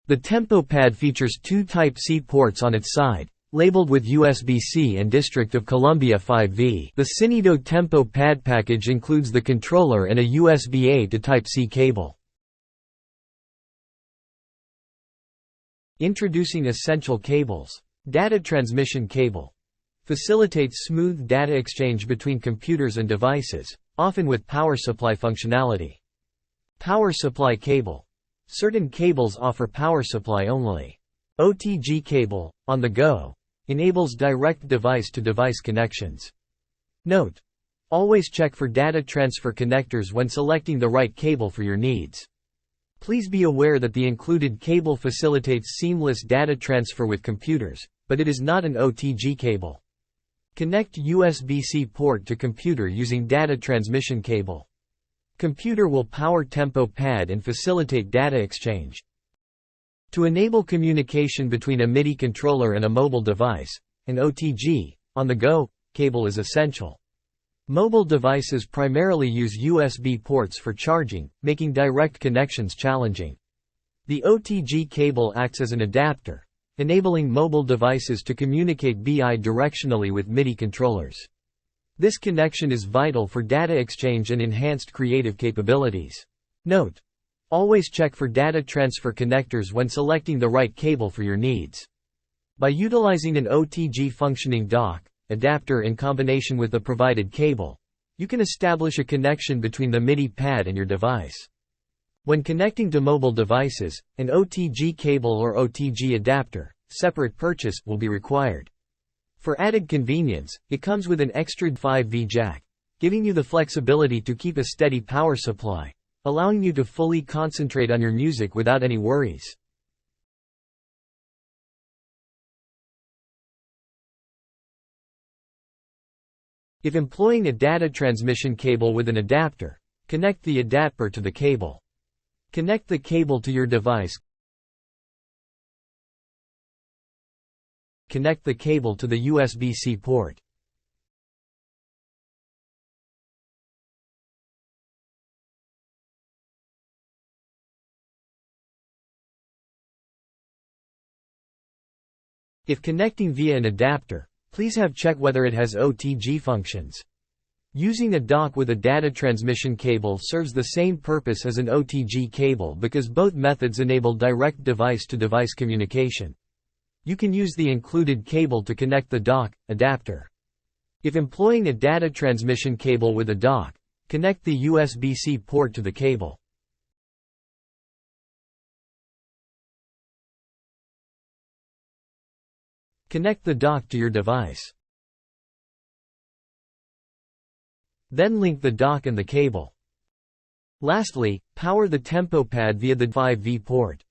The TempoPAD features two Type-C ports on its side, labeled with USB-C and District of Columbia 5V. The Synido TempoPAD package includes the controller and a USB-A to Type-C cable. Introducing essential cables. Data transmission cable. Facilitates smooth data exchange between computers and devices, often with power supply functionality. Power supply cable. Certain cables offer power supply only. OTG cable, on the go, enables direct device-to-device connections. Note: always check for data transfer connectors when selecting the right cable for your needs. Please be aware that the included cable facilitates seamless data transfer with computers, but it is not an OTG cable. Connect USB-C port to computer using data transmission cable. Computer will power TempoPAD and facilitate data exchange. To enable communication between a MIDI controller and a mobile device, an OTG, on-the-go, cable is essential. Mobile devices primarily use USB ports for charging, making direct connections challenging. The OTG cable acts as an adapter, enabling mobile devices to communicate bi-directionally with MIDI controllers. This connection is vital for data exchange and enhanced creative capabilities. Note: always check for data transfer connectors when selecting the right cable for your needs. By utilizing an OTG functioning dock, adapter in combination with the provided cable, you can establish a connection between the MIDI pad and your device. When connecting to mobile devices, an OTG cable or OTG adapter, separate purchase, will be required. For added convenience, it comes with an extra 5V jack, giving you the flexibility to keep a steady power supply, allowing you to fully concentrate on your music without any worries. If employing a data transmission cable with an adapter, connect the adapter to the cable. Connect the cable to your device. Connect the cable to the USB-C port. If connecting via an adapter, please have check whether it has OTG functions. Using a dock with a data transmission cable serves the same purpose as an OTG cable because both methods enable direct device-to-device communication. You can use the included cable to connect the dock, adapter. If employing a data transmission cable with a dock, connect the USB-C port to the cable. Connect the dock to your device. Then link the dock and the cable. Lastly, power the TempoPAD via the 5V port.